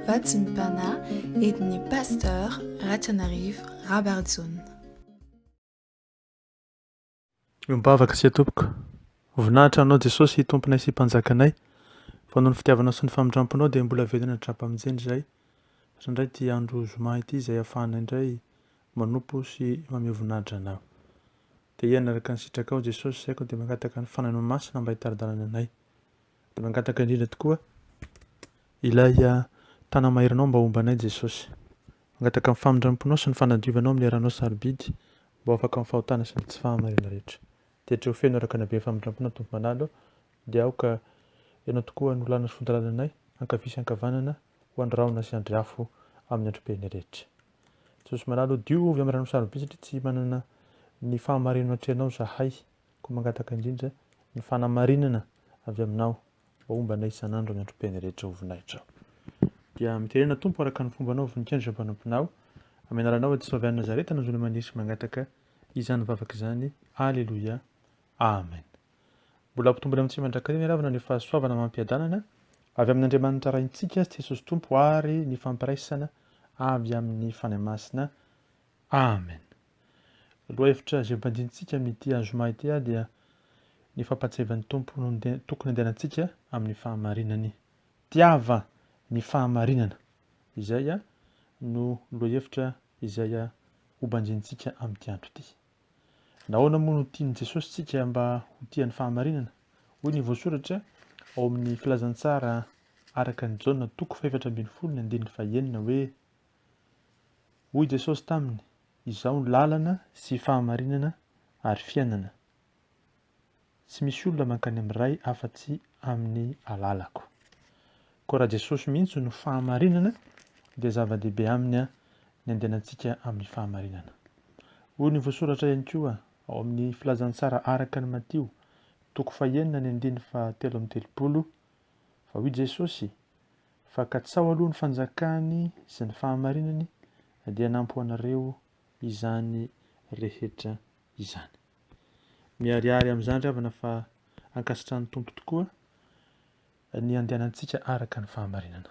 FPMM-Ziona entin'i Pasteur RATIANARIVO Rabarijaona. Mivavaka sy tompoko. Voninahitra anao Jesosy tomponay sy mpanjakanay. Fa noho ny fitiavanao sy ny famindramponao dia mbola velona hatrapa amin'izay izay. Fa indray ty andro zoma ity izay ahafahana indray manompo sy mameo voninahitra anao. Dia ianaraka ny sitraka ao Jesosy saiko dia mangataka ny fananao masina mba hitaridalana anay. Dia mangataka indrindra tokoa ilay tanamairinao mba hombanay Jesosy. Mangataka ny famindramponao sy ny fanadiovanao amin'ny eranao sarobidy mba afaka amin'ny fahotana sy ny tsy fahamarina rehetra. Dia treo feno araka nabe famindramponao tompo manalo dia aoka ianao tokoa ny olana sy fondalananay ankafisy ankavanana ho andraona sy andriafo amin'ny androm-piaina rehetra. Jesosy manalo diovy amin'ny rano sarobidy satria tsy manana ny fahamarinana atreanao zahay koa mangataka indrindra ny fanamarinana avy aminao mba hombanay isan'andro amin'ny androm-piaina rehetra ho voninahitra. Dia miterena tompo araka ny fombanao voninkazo mpanomponao amin'ny anaranao Jesosy avy any Nazareta no zona manisy mangataka izany vavaka izany. Alleluia. Amen. Mbola ampitombona amin'ny tsy mandrakariana ravina ny fahasoavana mampiadanana avy amin'ny Andriamanitra raintsika Jesosy Tompo ary ny fampiraisana avy amin'ny fanahy masina. Amen. Loha hevitra izay mpandinintsika amin'ity zoma ity dia ny fampatsevan'ny Tompo no tokony andehanantsika amin'ny fahamarinany. TIAVA ny fahamarinana. Izay no loha hevitra izay hobanjintsika amin'ity andro ity. Nahoana moa no tian'i Jesosy tsika mba ho tian'ny fahamarinana? Hoy ny voasoratra ao amin'ny filazantsara araka ny Jaona 4:12 hoe hoy Jesosy taminy, izaho ny lalana sy fahamarinana ary fiainana. Tsy misy olona mankany amin'ny ray afa-tsy amin'ny alalako. Koa raha Jesosy mihitsy no fahamarinana dia zava-dehibe aminy ny andehanantsika amin'ny fahamarinana. Hoy ny voasoratra ihany koa ao amin'ny filazantsara araka ny Matio 9:13 fa hoy Jesosy, fa katsao aloha ny fanjakany sy ny fahamarinany dia nampy anareo izany rehetra izany. Miharihary amin'izany ravana fa ankasitrahan'ny Tompo tokoa ny andehanantsika araka ny fahamarinana.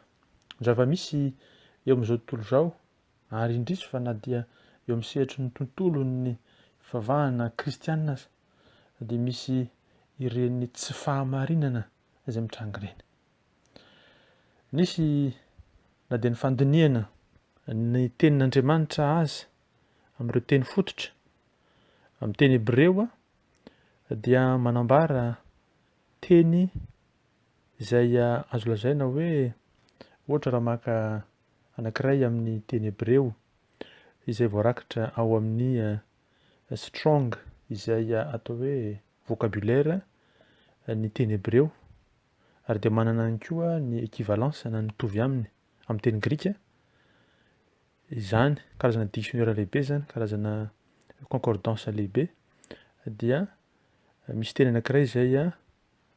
Zava-misy eo amin'izao tontolo izao ary indrisy fa na dia eo amin'ny sehatry ny tontolon'ny fivavahana kristianina aza dia misy ireny tsy fahamarinana izay mitrangireny. Nisy na dia ny fandiniana ny tenin'Andriamanitra aza amin'ireo teny fototra amin'ny teny Hebreo dia manambara teny izay azo lazaina hoe ohatra raha maka anankiray amin'ny teny Hebreo izay voarakitra ao amin'ny strong izay atao hoe vocabulaire ny teny Hebreo ary dia manana ihany koa ny équivalence na mitovy aminy amin'ny teny Grika. Izany karazana dictionnaire lehibe zany, karazana concordance lehibe dia misy teny anankiray izay ao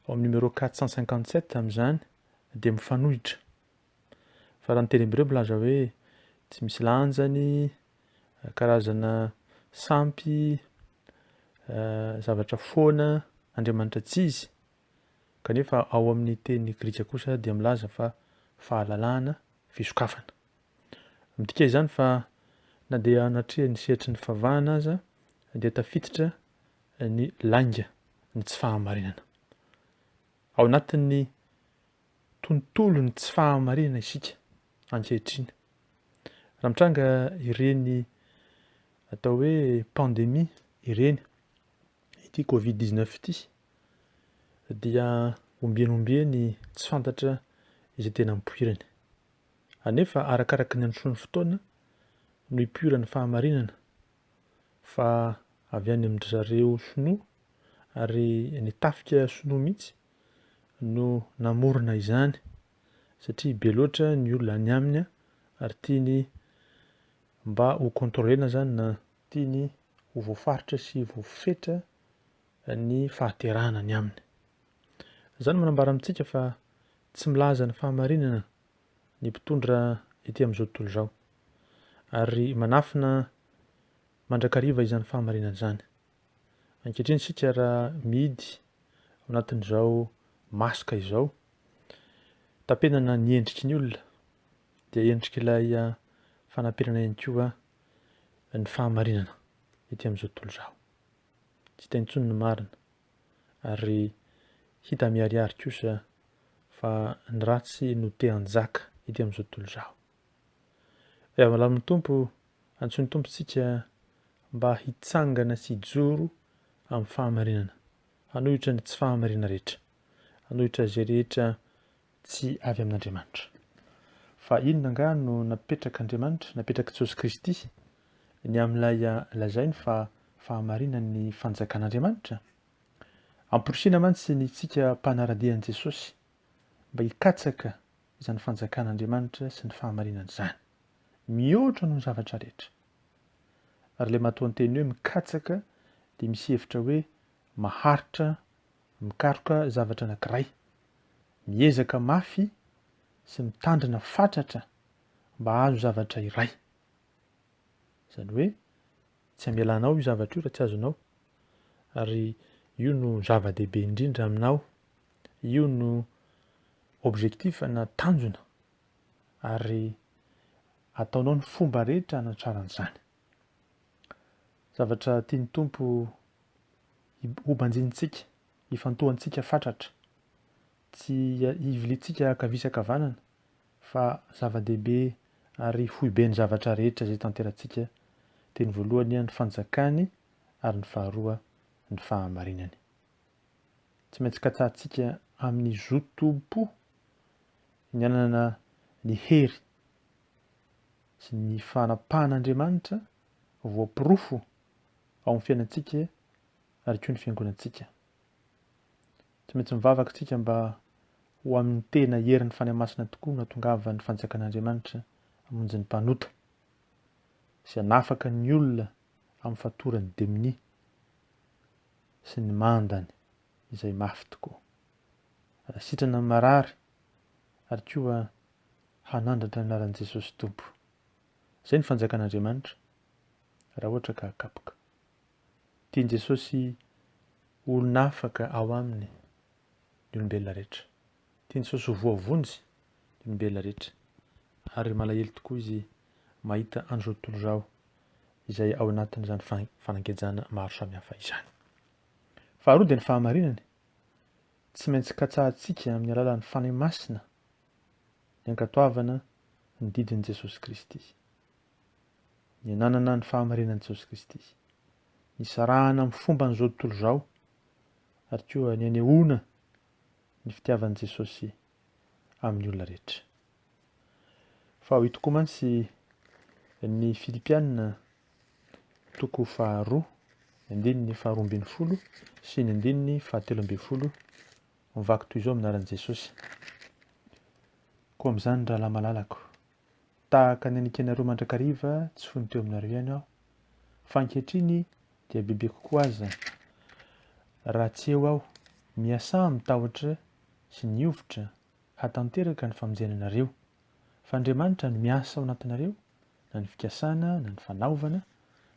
amin'ny numéro 457 amin'izany dia mifanohitra. Fa raha ny teny Hebreo milaza hoe tsy misy lanjany, karazana sampy, zavatra foana, Andriamanitra tsy izy. Kanefa ao amin'ny teny Grika kosa dia milaza fa fahalalahana, fisokafana. Midika izany fa na dia anatria ny sehatry ny fivavahana aza dia tafiditra ny lainga ny tsy fahamarinana. Ao anatin'ny tontolo ny tsy fahamarinana isika ankehitriny. Raha mitranga ireny atao hoe pandémie ireny, ity Covid-19 ity dia ombieny tsy fantatra izay tena mipoirany. Anefa arakaraka ny androsoan'ny fotoana no hipoirany fahamarinana fa avy any amin'ny zareo sinoa ary ny tafika sinoa mihitsy no namorona izany satria be loatra ny olona any aminy ary tiany mba ho kontrolena zany na tiany ho voafaritra sy voafetra ny fahaterahana any aminy. Izany manambara amintsika fa tsy milaza ny fahamarinana ny mpitondra ety amin'izao tontolo izao ary manafina mandrakariva izany fahamarinana izany. Ankehitriny isika raha mihidy ao anatin'izao masika izao, tapenana ny endriky ny olona dia endrika ilay fanamperana ihany koa ny fahamarinana ety amin'izao tontolo izao. Tsy hita intsony ny marina ary hita miharihary kosa fa ny ratsy no te hanjaka ety amin'izao tontolo izao. Malamin'ny Tompo, antsoin'ny Tompo tsika mba hitsangana sy hijoro amin'ny fahamarinana, hanohitra ny tsy fahamarinana rehetra, hanohitra izay rehetra tsy avy amin'Andriamanitra. Fa inona nga no napetrak'Andriamanitra, napetraka Jesosy Kristy ny amin'ilay lazainy fa fahamarinan'ny fanjakan'Andriamanitra? Amporisiana mantsy ny tsika mpanaradian'i Jesosy mba hikatsaka izany fanjakan'Andriamanitra sy ny fahamarinana izany, mihoatra noho ny zavatra rehetra. Ary ilay matoan-teny hoe mikatsaka dia misy hevitra hoe maharitra, mikaroka zavatra anankiray, miezaka mafy sy mitandrina fatratra mba hahazo zavatra iray. Izany hoe tsy hamelanao io zavatra io raha tsy azonao, ary io no zava-dehibe indrindra aminao, io no objectif na tanjona, ary ataonao ny fomba rehetra hanatraran'izany. Zavatra tian'ny Tompo hobanjintsika, hifantohantsika fatratra, tsy hivilitsika ankavisakavanana, fa zava-dehibe ary foiben'ny zavatra rehetra izay tanterantsika. Teny voalohany ny fanjakany ary ny faharoa ny fahamarinany. Tsy maintsy katsahantsika amin'ny zotom-po ny anana ny hery sy ny fanapahan'Andriamanitra voapirofo ao amin'ny fiainantsika ary koa ny fiangonantsika. Tsy maintsy mivavaka tsika mba ho amin'ny tena herin'ny fanahy masina tokoa no hahatongava ny fanjakan'Andriamanitra hamonjy ny mpanota sy hanafaka ny olona amin'ny fatorany demoni sy ny mandany izay mafy tokoa. Sitrana amin'ny marary ary koa hanandratra ny anaran'i Jesosy Tompo. Izay ny fanjakan'Andriamanitra raha ohatra ka hakapoka. Tian'i Jesosy olona afaka ao aminy ny olombelona rehetra. Tian'i Jesosy ho voavonjy ny olombelona rehetra. Ary malahelo tokoa izy mahita an'izao tontolo izao izay ao anatin'izany fanangejana maro samihafa izany. Faharoa dia ny fahamarinany. Tsy maintsy katsahantsika amin'ny alalan'ny fanahy masina ny ankatoavana ny didin'i Jesosy Kristy, ny ananana ny fahamarinan'i Jesosy Kristy, ny sarahana amin'ny fomba n'izao tontolo izao, ary koa ny anehoana ny fitiavan'i Jesosy amin'ny olona rehetra. Fa ho tokoa mantsy ny Filipianina toko faharoa, andininy faharoa ambin'ny folo sy ny andininy fahatelo ambin'ny folo mivaky toy izao aminaran'i Jesosy. Koa amin'izany rahalahy malalako, tahaka ny anikenareo mandrakariva tsy fony teo aminareo ihany aho, fa ankehitriny dia bebe kokoa aza raha tsy eo aho miasa mitahotra sy niovitra hatanteraka ny famonjena anareo, fa Andriamanitra no miasa ao anatinareo, na ny fikasana na ny fanaovana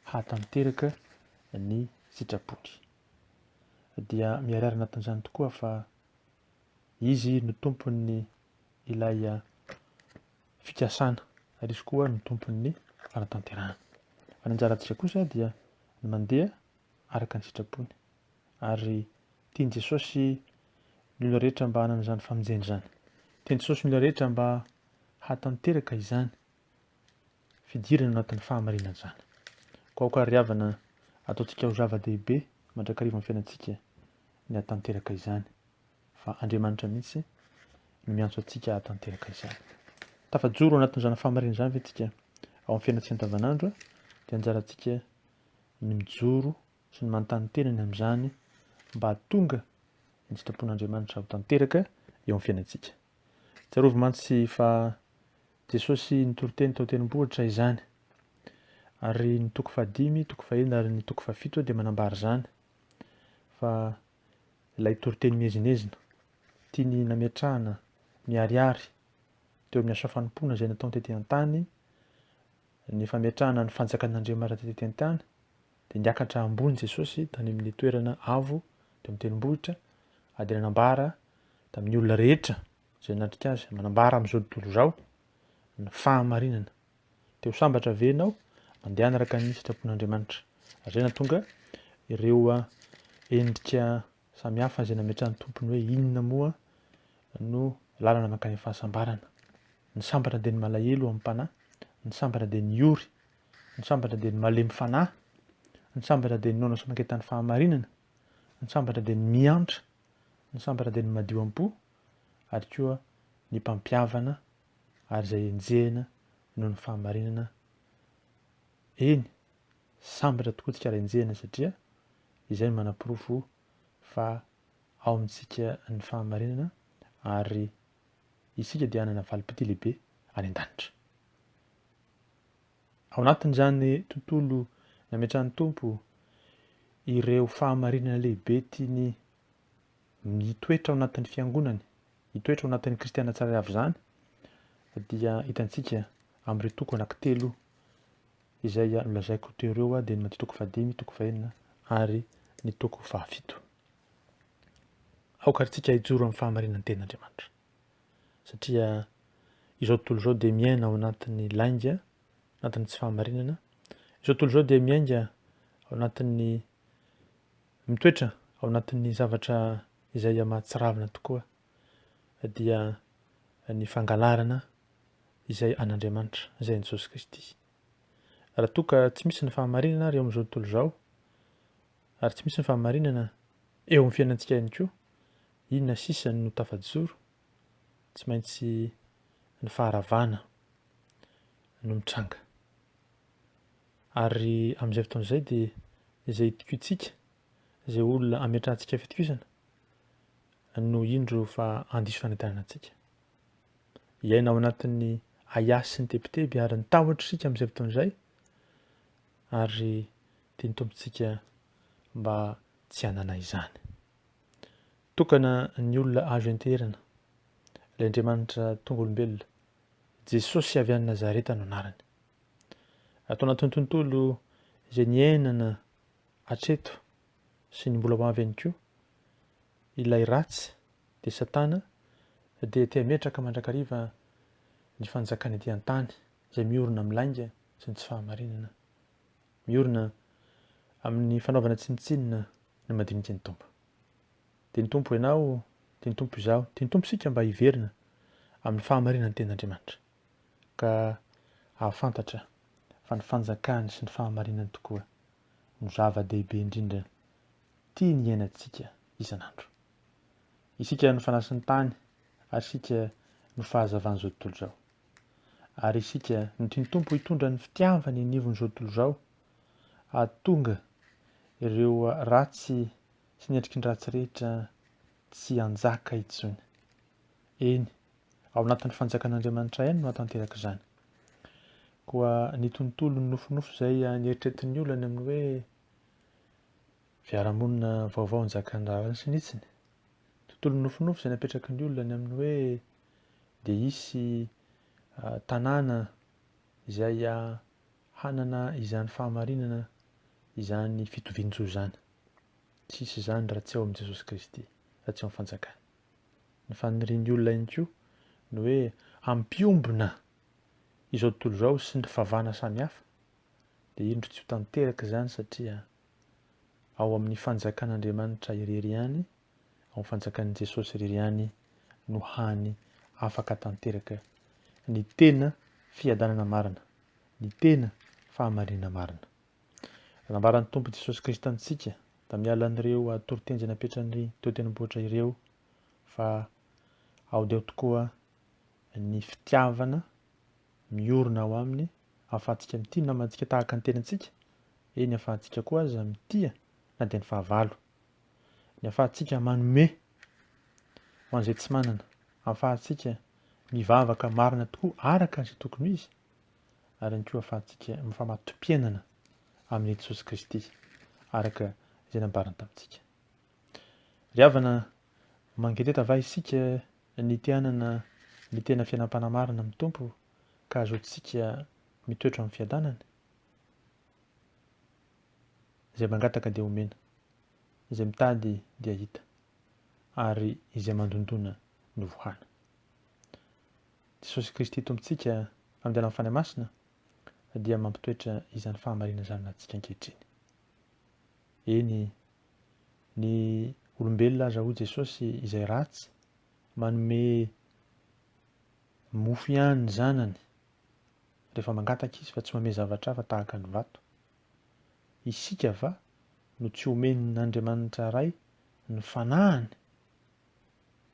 hatanteraka ny sitrapony. Dia miharihary anatin'izany tokoa fa izy no tompon'ny ilay fikasana ary izy koa no tompon'ny fanatanterahana. Fa ny anjarantsika kosa dia ny mandeha araka ny sitrapony, ary tian'i Jesosy ny olona rehetra mba hanana izany famonjena izany. Tian'i Jesosy ny olona rehetra mba hatanteraka izany fidirana anatin'ny fahamarinana izany. Koa ry havana ataontsika ho zava-dehibe mandrakariva amin'ny fiainantsika ny hatanteraka izany, fa Andriamanitra mihitsy no miantso antsika hatanteraka izany. Tafajoro anatin'izany fahamarinana izany ve tsika ao amin'ny fiainantsika andavanandro, dia anjarantsika ny mijoro sy ny manontany tenany amin'izany mba hahatonga ny sitrapon'Andriamanitra ho tanteraka eo amin'ny fiainantsika. Tsarovy mantsy fa Jesosy nitoroteny tao an-tendrombohitra izany, ary ny toko fahadimy, toko fahaenina ary ny toko fahafito dia manambara izany fa ilay toroteny mihezinezina tiany nametrahana miharihary teo amin'ny asa fanompoana izay nataony tety an-tany, ny fametrahana ny fanjakan'Andriamanitra tety an-tany, dia niakatra ambony Jesosy tany amin'ny toerana avo teo amin'ny tendrombohitra, dia nanambara tamin'ny olona rehetra izay natrika azy, manambara amin'izao tontolo izao ny fahamarinana. Teo sambatra ve ianao mandeha anaraka ny sitrapon'Andriamanitra. Ary zay nahatonga ireo endrika samihafa izay nametrahan'ny tompony hoe inona moa no lalana mankany fahasambarana. Ny sambatra dia ny malahelo amin'ny mpanahy, ny sambatra dia ny ory, ny sambatra dia ny malemy fanahy, ny sambatra dia ny noana sy manketan'ny fahamarinana, ny sambatra dia ny miantra, ny sambatra dia ny madio am-po, ary koa ny mpampiavana ary izay enjehana noho ny fahamarinana. Eny, sambatra tokoa tsika enjehana satria izay no manam-porofo fa ao amintsika ny fahamarinana ary isika dia hanana valim-pity lehibe any an-danitra. Ao anatin'izany tontolo nametrahan'ny tompo ireo fahamarinana lehibe tiany mitoetra ao anatin'ny fiangonany, hitoetra ao anatin'ny kristiana tsara avy zany, dia hitantsika amin'ireo toko anankitelo izay nolazaiko teo ireo dia ny toko fahadimy, toko fahenina ary ny toko fahafito. Aokarintsika hijoro amin'ny fahamarinana ny ten'Andriamanitra satria izao tontolo izao dia miaina ao anatin'ny lainga, anatin'ny tsy fahamarinana. Izao tontolo izao dia miainga ao anatin'ny mitoetra ao anatin'ny zavatra izay mahatsiravina tokoa, dia ny fangalarana izay an'Andriamanitra izay an'i Jesosy Kristy. Raha toa ka tsy misy ny fahamarinana ary eo amin'izao tontolo izao, ary tsy misy ny fahamarinana eo amin'ny fiainantsika ihany koa, inona sisany no tafajoro? Tsy maintsy ny faharavana no mitranga. Ary amin'izay fotoana izay dia izay itikoitsika, izay olona ametrahantsika fitokisana no indro fa handiso fanantenana antsika. Iaina ao anatin'ny aiasy sy ny tebiteby ary ny tahotra isika amin'izay fotoana izay, ary tiany tompontsika mba tsy hanana izany. Tokana ny olona azo enterana, ilay Andriamanitra tonga olombelona, Jesosy avy any Nazareta no anarany. Atao anatin'ny tontolo izay niainana hatreto sy ny mbola ho avy ihany koa, ilay ratsy dia Satana dia tia metraka mandrakariva ny fanjakany ety an-tany izay miorina amin'ny lainga sy ny tsy fahamarinana, miorina amin'ny fanaovana tsinitsinina ny madiniky ny tompo. Dia ny tompo ianao, dia ny tompo izaho, dia ny tompo isika mba hiverina amin'ny fahamarinana ny ten'Andriamanitra ka ahafantatra fa ny fanjakany sy ny fahamarinana tokoa no zava-dehibe indrindra tia ny iainantsika isan'andro. Isika no fanasin'ny tany ary isika no fahazavan'izao tontolo izao. Ary isika no tiany tompo hitondra ny fitiavany anivon'izao tontolo izao, ahatonga ireo ratsy sy ny endriky ny ratsy rehetra tsy hanjaka intsony. Eny, ao anatin'ny fanjakan'Andriamanitra ihany no hatanteraka izany. Koa ny tontolo ny nofinofo izay nieritreretin'ny olona amin'ny hoe fiarahamonina vaovao njakan'ny raha sy nitsiny. Tontolo nofinofo izay napetraky ny olona amin'ny hoe dia hisy tanàna izay hanana izany fahamarinana, izany fitovian-jo izany. Tsisy izany raha tsy ao amin'i Jesosy Kristy, raha tsy ao amin'ny fanjakana. Ny fanirian'ny olona ihany koa no hoe hampiombona izao tontolo izao sy ny favana samihafa, dia indro tsy ho tanteraka izany satria ao amin'ny fanjakan'Andriamanitra irery ihany, ao amin'ny fanjakan'i Jesosy irery ihany no hany afaka tanteraka ny tena fiadanana marina, ny tena fahamarinana marina. Nambaran'ny tompo Jesosy Kristy antsika da miala an'ireo toroteny napetrany teo tendrombohitra ireo fa ao dia tokoa ny fitiavana miorina ao aminy, ahafahantsika mitia namantsika tahaka ny tenantsika, eny ahafahantsika koa aza mitia na dia ny fahavalo, ny ahafahantsika manome ho an'izay tsy manana, ahafahantsika mivavaka marina tokoa araka izay tokony izy, ary ihany koa ahafahantsika mifamato-piainana amin'ny Jesosy Kristy araka izay nambarana tamintsika. Ry havana, mangeteta va isika ny tianana ny tena fiainam-panahy marina amin'ny tompo ka azotsika mitoetra amin'ny fiadanany? Izay mangataka dia omena, izay mitady dia hita, ary izay mandondona no vohana. Jesosy Kristy tompontsika amin'ny alalan'ny fanahy masina dia mampitoetra izany fahamarinana zany antsika ankehitriny. Eny ny olombelona aza ho Jesosy izay ratsy manome mofo ihany ny zanany rehefa mangataka izy fa tsy manome zavatra hafa tahaka ny vato. Isika va no tsy omenin'Andriamanitra ray ny fanahany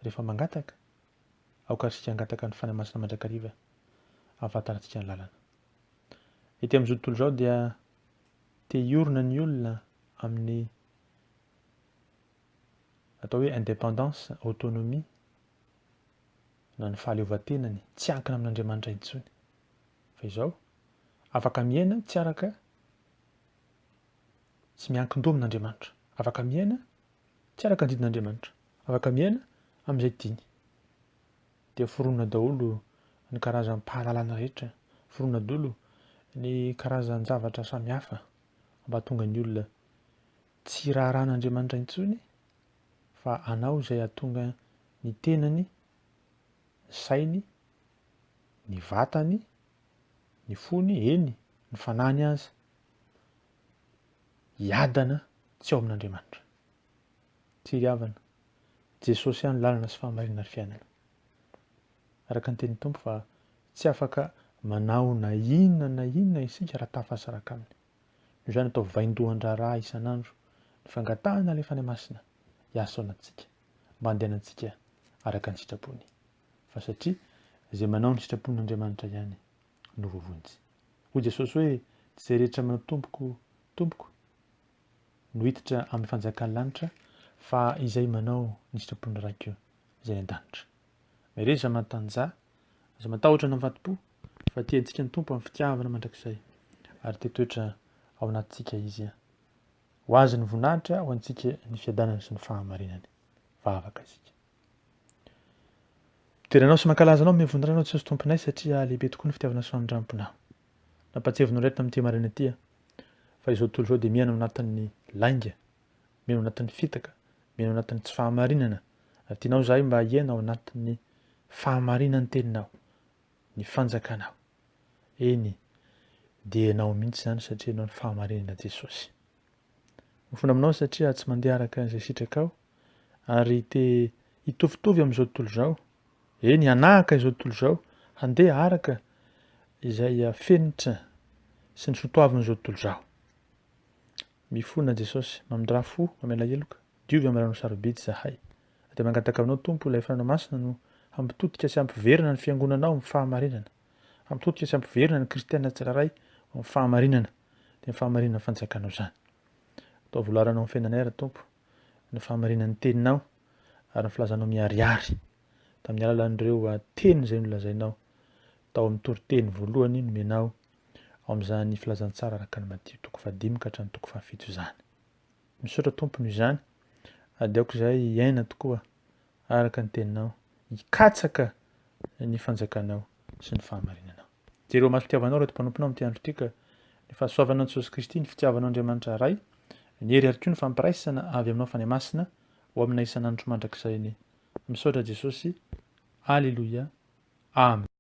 rehefa mangataka? Aoka isika hangataka ny fanahy masina mandrakariva ahafantarantsika ny lalana. Ety amin'izao tontolo izao dia te hiorina ny olona amin'ny atao hoe indépendance, autonomie na ny fahaleovantenany tsy ankina amin'Andriamanitra intsony. Fa izao afaka miaina tsy araka tsy miankin-doha amin'Andriamanitra. Afaka miaina tsy araka ny didin'Andriamanitra. Afaka miaina amin'izay tiany. Dia foronina daholo ny karazan'ny pahalalana rehetra, foronina daholo ny karazan'ny zavatra samihafa mba hahatonga ny olona tsy raharan'Andriamanitra intsony fa hanao izay hahatonga ny tenany, ny sainy, ny vatany, ny fony, eny, ny fanahiny aza hiadana tsy ao amin'Andriamanitra. TIAVA. Jesosy ihany lalana sy fahamarinana ary fiainana. Araka ny tenin'ny Tompo fa tsy afaka manao na inona isika raha tafasaraka aminy. Noho izany atao vaindohan-draharaha isan'andro ny fangatahana ilay fanahy masina hiasa ao anatsika mba handehanantsika araka ny sitrapony. Fa satria izay manao ny sitrapon'Andriamanitra ihany no vovonjy. Hoy Jesosy hoe tsy izay rehetra manao tompoko no hiditra amin'ny fanjakan'ny lanitra fa izay manao ny sitrapon'ny raikio izay an-danitra. Mereza mantanja, aza matahotra ny am'vatom-po fa tiantsika ny Tompo amin'ny fitiavana mandrakizay ary te toetra ao anatintsika izy ho azy ny voninahitra ho antsika ny fiadanana sy ny fahamarinany. Vavaka isika. Toeranao sy mankalaza anao mivondranao tsy nisy tomponay satria lehibe tokoa ny fitiavana sy famindramponao. Nampatsevonao rehetra amin'ity marina ity fa izao tontolo izao dia miaina ao anatin'ny lainga, miaina ao anatin'ny fitaka, miaina ao anatin'ny tsy fahamarinana. Ary tianao zahay mba hiaina ao anatin'ny fahamarinan'ny teninao, ny fanjakanao. Eny, dia ianao mihitsy izany satria ianao ny fahamarinana Jesosy. Mifona aminao satria tsy mandeha araka izay sitrakao ary te hitovitovy amin'izao tontolo izao. Eny, hanahaka izao tontolo izao, handeha araka izay fenitra sy ny sotoavin'izao tontolo izao. Mifona Jesosy, mamindra fo, mamela heloka, diovy amin'ny rano sarobidy zahay. Dia mangataka aminao Tompo ilay fanahy masina no hampitodika sy hampiverina ny fiangonanao amin'ny fahamarinana. Hampitodika sy hampiverina ny kristianina tsirairay amin'ny fahamarinana. Dia ny fahamarinana fanjakanao izany. Atao volaranao amin'ny fiainanay ary Tompo, ny fahamarinan'ny teninao ary ny filazanao miharihary tamin'ny alalan'ireo teny izay nolazainao tao amin'ny toriteny voalohany nomenao ao amin'izany filazantsara araka ny Matteo 5:7 izany. Misaotra Tompo noho izany, dia aoka izahay hiaina tokoa araka ny teninao, hikatsaka ny fanjakanao sy ny fahamarinanao. Jereo maso fitiavanao reto mpanomponao amin'ity andro ity ka ny fahasoavanao Jesosy Kristy, ny fitiavanao Andriamanitra ray, ny hery ary koa ny fampiraisana avy aminao fanahy masina ho aminay isan'andro mandrakizay. Misaotra Jesosy. Alleluia. Amen.